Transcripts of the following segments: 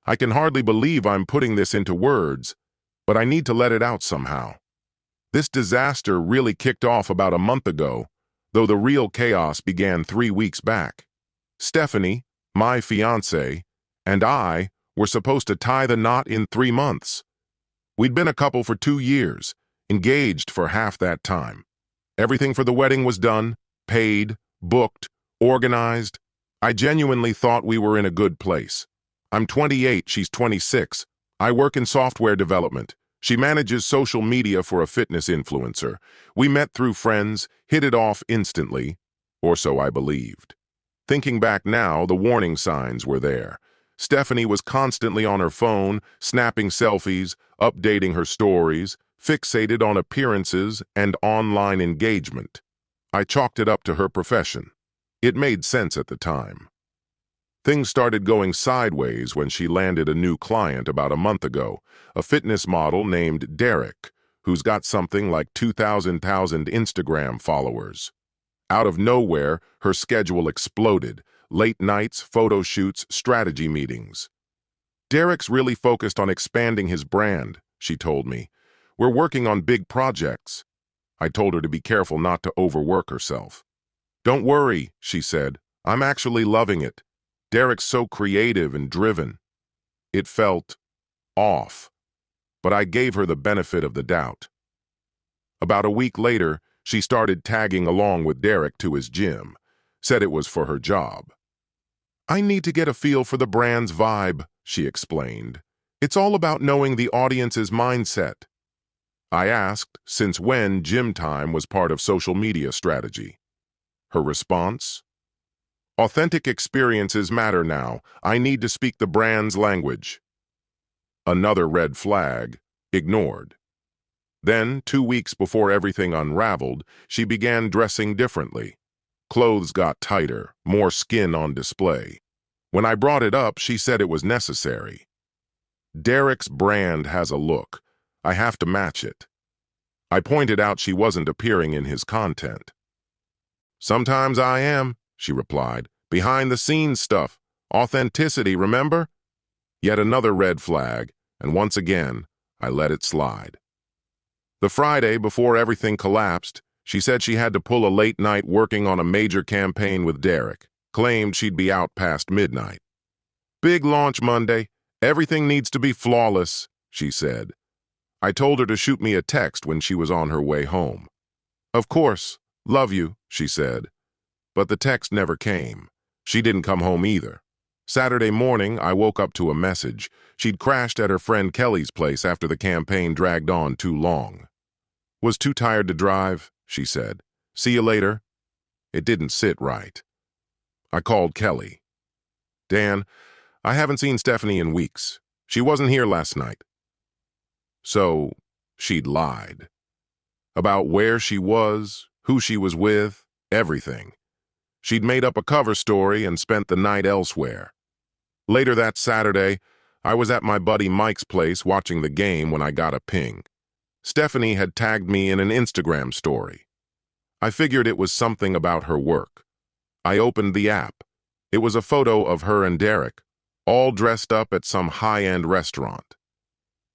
I can hardly believe I'm putting this into words, but I need to let it out somehow. This disaster really kicked off about a month ago, though the real chaos began 3 weeks back. Stephanie, my fiancée, and I were supposed to tie the knot in 3 months. We'd been a couple for 2 years, engaged for half that time. Everything for the wedding was done, paid, booked, organized. I genuinely thought we were in a good place. I'm 28, she's 26. I work in software development. She manages social media for a fitness influencer. We met through friends, hit it off instantly, or so I believed. Thinking back now, the warning signs were there. Stephanie was constantly on her phone, snapping selfies, updating her stories, fixated on appearances and online engagement. I chalked it up to her profession. It made sense at the time. Things started going sideways when she landed a new client about a month ago, a fitness model named Derek, who's got something like 2,000 Instagram followers. Out of nowhere, her schedule exploded. Late nights, photo shoots, strategy meetings. Derek's really focused on expanding his brand, she told me. We're working on big projects. I told her to be careful not to overwork herself. Don't worry, she said. I'm actually loving it. Derek's so creative and driven. It felt off, but I gave her the benefit of the doubt. About a week later, she started tagging along with Derek to his gym, said it was for her job. I need to get a feel for the brand's vibe, she explained. It's all about knowing the audience's mindset. I asked since when gym time was part of social media strategy. Her response? Authentic experiences matter now. I need to speak the brand's language. Another red flag, ignored. Then, 2 weeks before everything unraveled, she began dressing differently. Clothes got tighter, more skin on display. When I brought it up, she said it was necessary. Derek's brand has a look. I have to match it. I pointed out she wasn't appearing in his content. Sometimes I am, she replied. Behind the scenes stuff. Authenticity, remember? Yet another red flag, and once again, I let it slide. The Friday before everything collapsed, she said she had to pull a late night working on a major campaign with Derek, claimed she'd be out past midnight. Big launch Monday. Everything needs to be flawless, she said. I told her to shoot me a text when she was on her way home. Of course, love you, she said. But the text never came. She didn't come home either. Saturday morning, I woke up to a message. She'd crashed at her friend Kelly's place after the campaign dragged on too long. Was too tired to drive, she said. See you later. It didn't sit right. I called Kelly. Dan, I haven't seen Stephanie in weeks. She wasn't here last night. So, she'd lied. About where she was, who she was with, everything. She'd made up a cover story and spent the night elsewhere. Later that Saturday, I was at my buddy Mike's place watching the game when I got a ping. Stephanie had tagged me in an Instagram story. I figured it was something about her work. I opened the app. It was a photo of her and Derek, all dressed up at some high-end restaurant.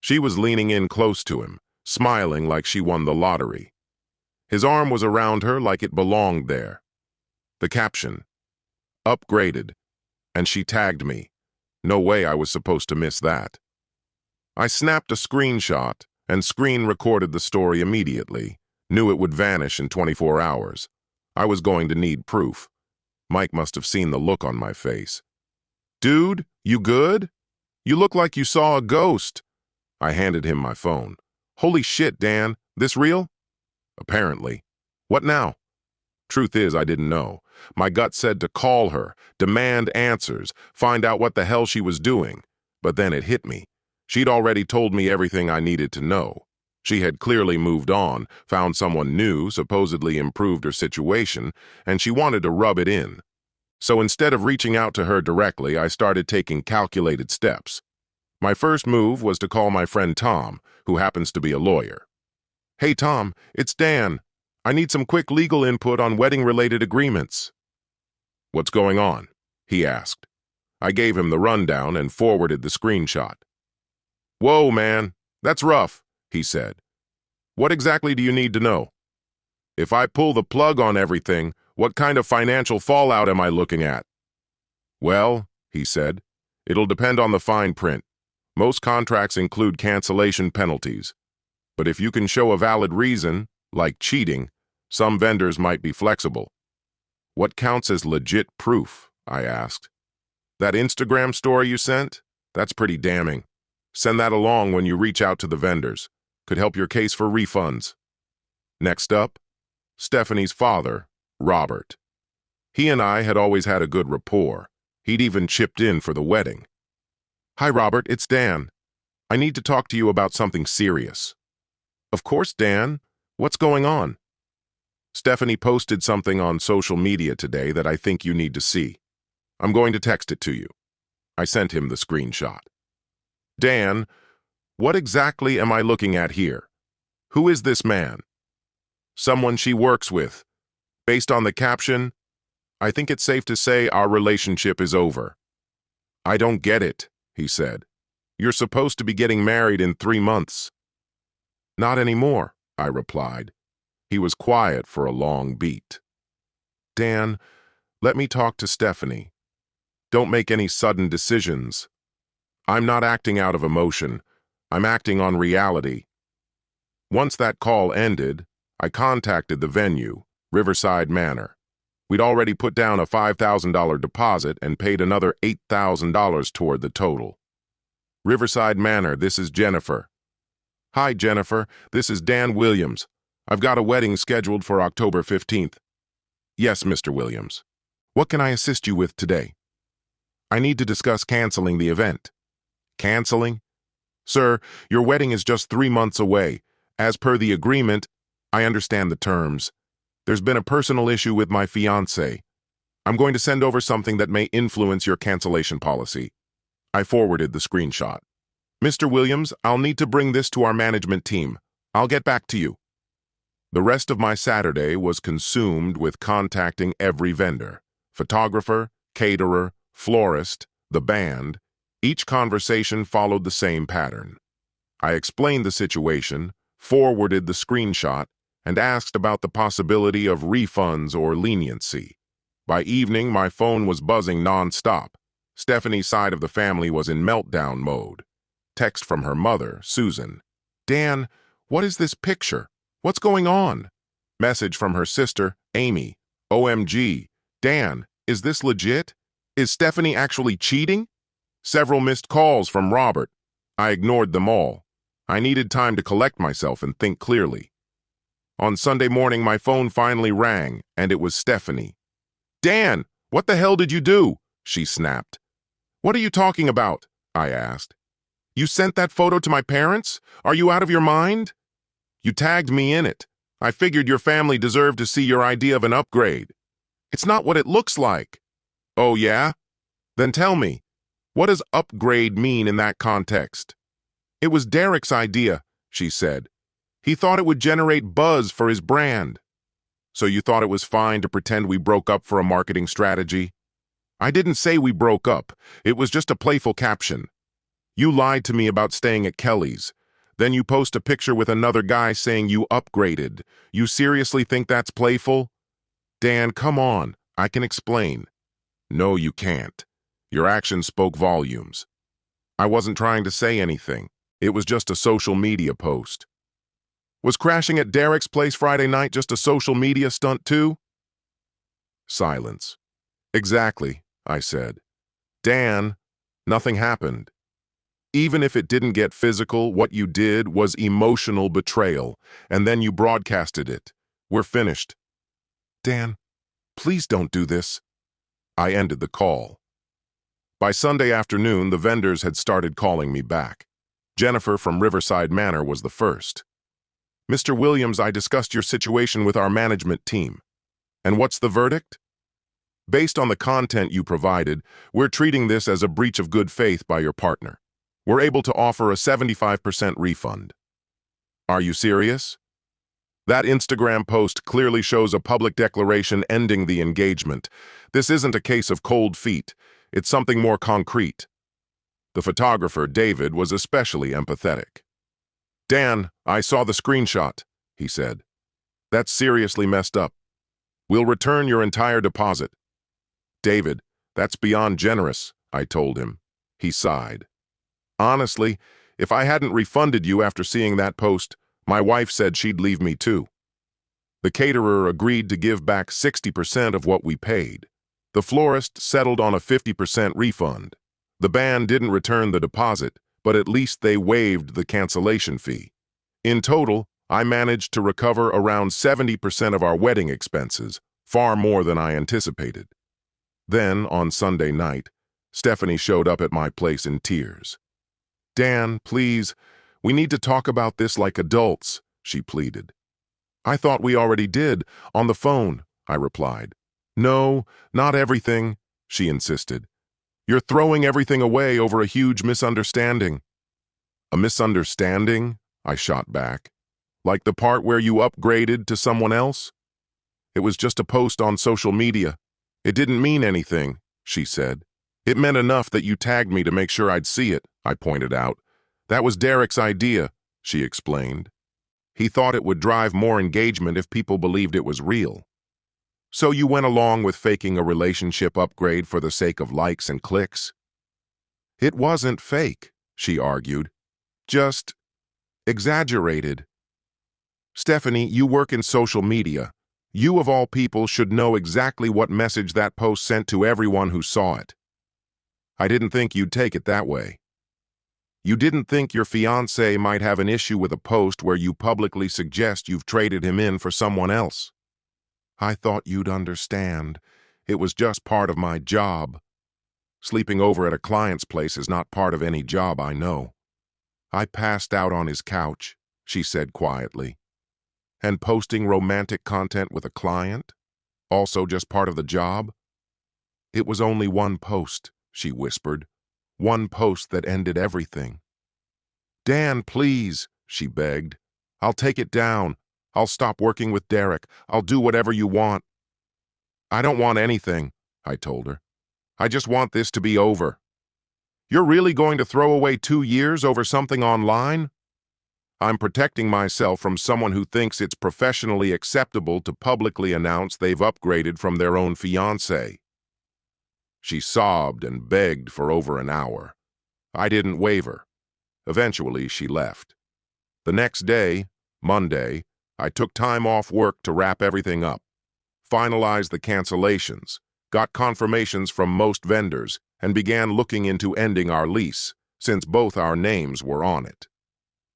She was leaning in close to him, smiling like she won the lottery. His arm was around her like it belonged there. The caption, upgraded, and she tagged me. No way I was supposed to miss that. I snapped a screenshot and screen recorded the story immediately, knew it would vanish in 24 hours. I was going to need proof. Mike must have seen the look on my face. Dude, you good? You look like you saw a ghost. I handed him my phone. Holy shit, Dan, this real? Apparently. What now? Truth is, I didn't know. My gut said to call her, demand answers, find out what the hell she was doing. But then it hit me. She'd already told me everything I needed to know. She had clearly moved on, found someone new, supposedly improved her situation, and she wanted to rub it in. So instead of reaching out to her directly, I started taking calculated steps. My first move was to call my friend Tom, who happens to be a lawyer. Hey Tom, it's Dan. I need some quick legal input on wedding-related agreements. What's going on? He asked. I gave him the rundown and forwarded the screenshot. "Whoa, man, that's rough," he said. "What exactly do you need to know? If I pull the plug on everything, what kind of financial fallout am I looking at?" "Well," he said, "it'll depend on the fine print. Most contracts include cancellation penalties. But if you can show a valid reason, like cheating, some vendors might be flexible." "What counts as legit proof?" I asked. "That Instagram story you sent? That's pretty damning. Send that along when you reach out to the vendors. Could help your case for refunds." Next up, Stephanie's father, Robert. He and I had always had a good rapport. He'd even chipped in for the wedding. "Hi, Robert, it's Dan. I need to talk to you about something serious." "Of course, Dan. What's going on?" "Stephanie posted something on social media today that I think you need to see. I'm going to text it to you." I sent him the screenshot. "Dan, what exactly am I looking at here? Who is this man?" "Someone she works with. Based on the caption, I think it's safe to say our relationship is over." "I don't get it," he said. "You're supposed to be getting married in 3 months." "Not anymore," I replied. He was quiet for a long beat. "Dan, let me talk to Stephanie. Don't make any sudden decisions. I'm not acting out of emotion. I'm acting on reality." Once that call ended, I contacted the venue, Riverside Manor. We'd already put down a $5,000 deposit and paid another $8,000 toward the total. "Riverside Manor, this is Jennifer." "Hi, Jennifer. This is Dan Williams. I've got a wedding scheduled for October 15th. "Yes, Mr. Williams. What can I assist you with today?" "I need to discuss canceling the event." "Canceling?" "Sir, your wedding is just 3 months away. As per the agreement, I understand the terms. There's been a personal issue with my fiancée. I'm going to send over something that may influence your cancellation policy." I forwarded the screenshot. "Mr. Williams, I'll need to bring this to our management team. I'll get back to you." The rest of my Saturday was consumed with contacting every vendor, photographer, caterer, florist, the band. Each conversation followed the same pattern. I explained the situation, forwarded the screenshot, and asked about the possibility of refunds or leniency. By evening, my phone was buzzing nonstop. Stephanie's side of the family was in meltdown mode. Text from her mother, Susan. "Dan, what is this picture? What's going on?" Message from her sister, Amy. "OMG. Dan, is this legit? Is Stephanie actually cheating?" Several missed calls from Robert. I ignored them all. I needed time to collect myself and think clearly. On Sunday morning, my phone finally rang, and it was Stephanie. "Dan, what the hell did you do?" she snapped. "What are you talking about?" I asked. "You sent that photo to my parents? Are you out of your mind?" "You tagged me in it. I figured your family deserved to see your idea of an upgrade." "It's not what it looks like." "Oh, yeah? Then tell me, what does upgrade mean in that context?" "It was Derek's idea," she said. "He thought it would generate buzz for his brand." "So you thought it was fine to pretend we broke up for a marketing strategy?" "I didn't say we broke up. It was just a playful caption. You lied to me about staying at Kelly's. Then you post a picture with another guy saying you upgraded. You seriously think that's playful?" "Dan, come on. I can explain." "No, you can't. Your actions spoke volumes." "I wasn't trying to say anything. It was just a social media post." "Was crashing at Derek's place Friday night just a social media stunt too?" Silence. "Exactly," I said. "Dan, nothing happened. Even if it didn't get physical, what you did was emotional betrayal, and then you broadcasted it. We're finished." "Dan, please don't do this." I ended the call. By Sunday afternoon, the vendors had started calling me back. Jennifer from Riverside Manor was the first. "Mr. Williams, I discussed your situation with our management team." "And what's the verdict?" "Based on the content you provided, we're treating this as a breach of good faith by your partner. We're able to offer a 75% refund." "Are you serious?" "That Instagram post clearly shows a public declaration ending the engagement. This isn't a case of cold feet. It's something more concrete. The photographer, David, was especially empathetic. Dan, I saw the screenshot, he said. That's seriously messed up. We'll return your entire deposit. David, that's beyond generous, I told him. He sighed. Honestly, if I hadn't refunded you after seeing that post, my wife said she'd leave me too. The caterer agreed to give back 60% of what we paid. The florist settled on a 50% refund. The band didn't return the deposit, but at least they waived the cancellation fee. In total, I managed to recover around 70% of our wedding expenses, far more than I anticipated. Then, on Sunday night, Stephanie showed up at my place in tears. Dan, please, we need to talk about this like adults, she pleaded. I thought we already did, on the phone, I replied. No, not everything, she insisted. You're throwing everything away over a huge misunderstanding. A misunderstanding? I shot back. Like the part where you upgraded to someone else? It was just a post on social media. It didn't mean anything, she said. It meant enough that you tagged me to make sure I'd see it, I pointed out. That was Derek's idea, she explained. He thought it would drive more engagement if people believed it was real. So you went along with faking a relationship upgrade for the sake of likes and clicks? It wasn't fake, she argued. Just exaggerated. Stephanie, you work in social media. You of all people should know exactly what message that post sent to everyone who saw it. I didn't think you'd take it that way. You didn't think your fiancé might have an issue with a post where you publicly suggest you've traded him in for someone else. I thought you'd understand. It was just part of my job. Sleeping over at a client's place is not part of any job I know. I passed out on his couch, she said quietly. And posting romantic content with a client? Also just part of the job? It was only one post, she whispered. One post that ended everything. Dan, please, she begged. I'll take it down. I'll stop working with Derek. I'll do whatever you want. I don't want anything, I told her. I just want this to be over. You're really going to throw away 2 years over something online? I'm protecting myself from someone who thinks it's professionally acceptable to publicly announce they've upgraded from their own fiancé. She sobbed and begged for over an hour. I didn't waver. Eventually, she left. The next day, Monday, I took time off work to wrap everything up, finalized the cancellations, got confirmations from most vendors, and began looking into ending our lease, since both our names were on it.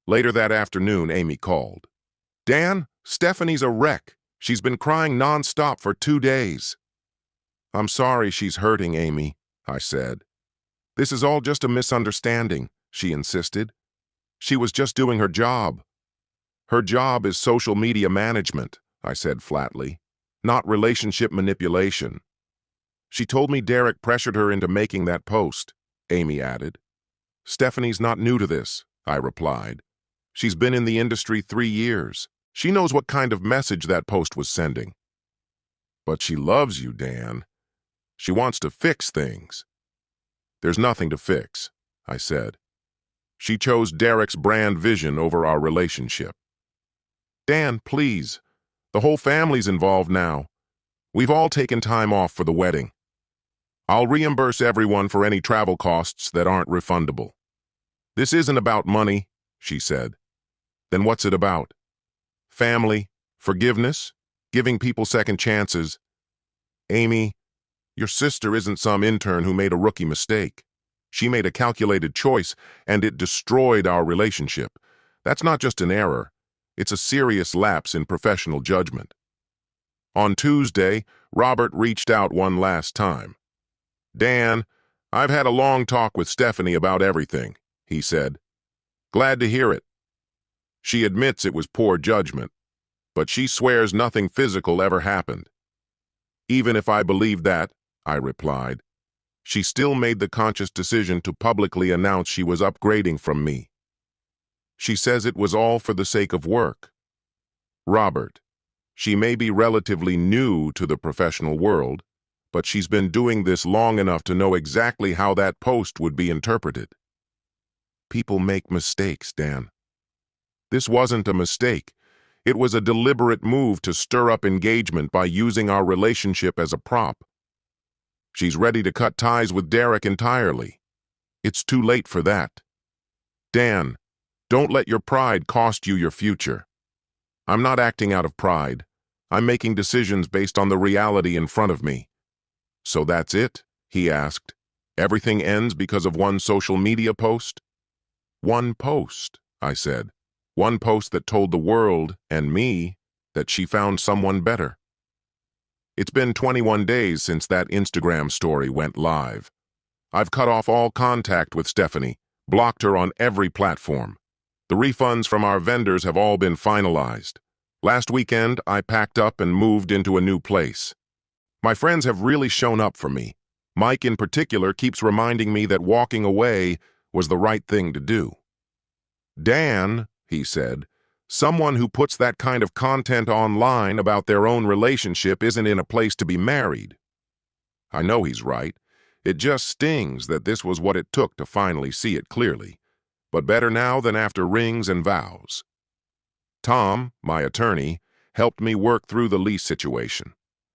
Later that afternoon, Amy called. Dan, Stephanie's a wreck. She's been crying nonstop for 2 days. I'm sorry she's hurting, Amy, I said. This is all just a misunderstanding, she insisted. She was just doing her job. Her job is social media management, I said flatly, not relationship manipulation. She told me Derek pressured her into making that post, Amy added. Stephanie's not new to this, I replied. She's been in the industry 3 years. She knows what kind of message that post was sending. But she loves you, Dan. She wants to fix things. There's nothing to fix, I said. She chose Derek's brand vision over our relationship. Dan, please. The whole family's involved now. We've all taken time off for the wedding. I'll reimburse everyone for any travel costs that aren't refundable. This isn't about money, she said. Then what's it about? Family, forgiveness, giving people second chances. Amy, your sister isn't some intern who made a rookie mistake. She made a calculated choice, and it destroyed our relationship. That's not just an error. It's a serious lapse in professional judgment. On Tuesday, Robert reached out one last time. Dan, I've had a long talk with Stephanie about everything, he said. Glad to hear it. She admits it was poor judgment, but she swears nothing physical ever happened. Even if I believe that, I replied, she still made the conscious decision to publicly announce she was upgrading from me. She says it was all for the sake of work. Robert, she may be relatively new to the professional world, but she's been doing this long enough to know exactly how that post would be interpreted. People make mistakes, Dan. This wasn't a mistake. It was a deliberate move to stir up engagement by using our relationship as a prop. She's ready to cut ties with Derek entirely. It's too late for that. Dan, don't let your pride cost you your future. I'm not acting out of pride. I'm making decisions based on the reality in front of me. So that's it? He asked. Everything ends because of one social media post? One post, I said. One post that told the world, and me, that she found someone better. It's been 21 days since that Instagram story went live. I've cut off all contact with Stephanie, blocked her on every platform. The refunds from our vendors have all been finalized. Last weekend, I packed up and moved into a new place. My friends have really shown up for me. Mike in particular keeps reminding me that walking away was the right thing to do. Dan, he said, someone who puts that kind of content online about their own relationship isn't in a place to be married. I know he's right. It just stings that this was what it took to finally see it clearly. But better now than after rings and vows. Tom, my attorney, helped me work through the lease situation.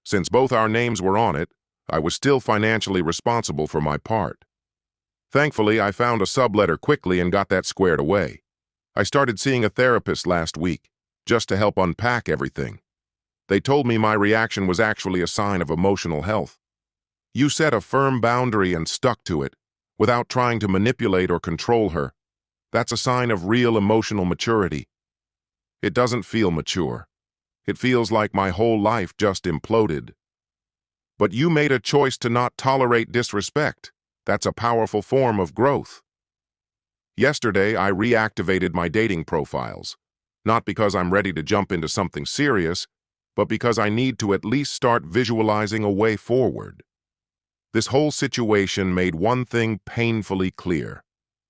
Since both our names were on it, I was still financially responsible for my part. Thankfully, I found a subletter quickly and got that squared away. I started seeing a therapist last week, just to help unpack everything. They told me my reaction was actually a sign of emotional health. You set a firm boundary and stuck to it, without trying to manipulate or control her. That's a sign of real emotional maturity. It doesn't feel mature. It feels like my whole life just imploded. But you made a choice to not tolerate disrespect. That's a powerful form of growth. Yesterday, I reactivated my dating profiles, not because I'm ready to jump into something serious, but because I need to at least start visualizing a way forward. This whole situation made one thing painfully clear.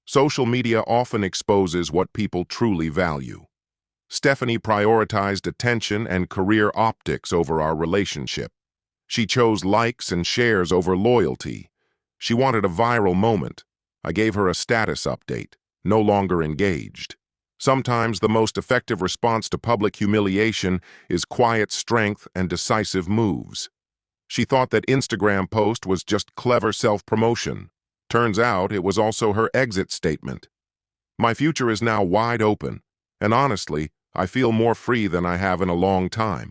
Social media often exposes what people truly value. Stephanie prioritized attention and career optics over our relationship. She chose likes and shares over loyalty. She wanted a viral moment. I gave her a status update, no longer engaged. Sometimes the most effective response to public humiliation is quiet strength and decisive moves. She thought that Instagram post was just clever self-promotion. Turns out it was also her exit statement. My future is now wide open, and honestly, I feel more free than I have in a long time.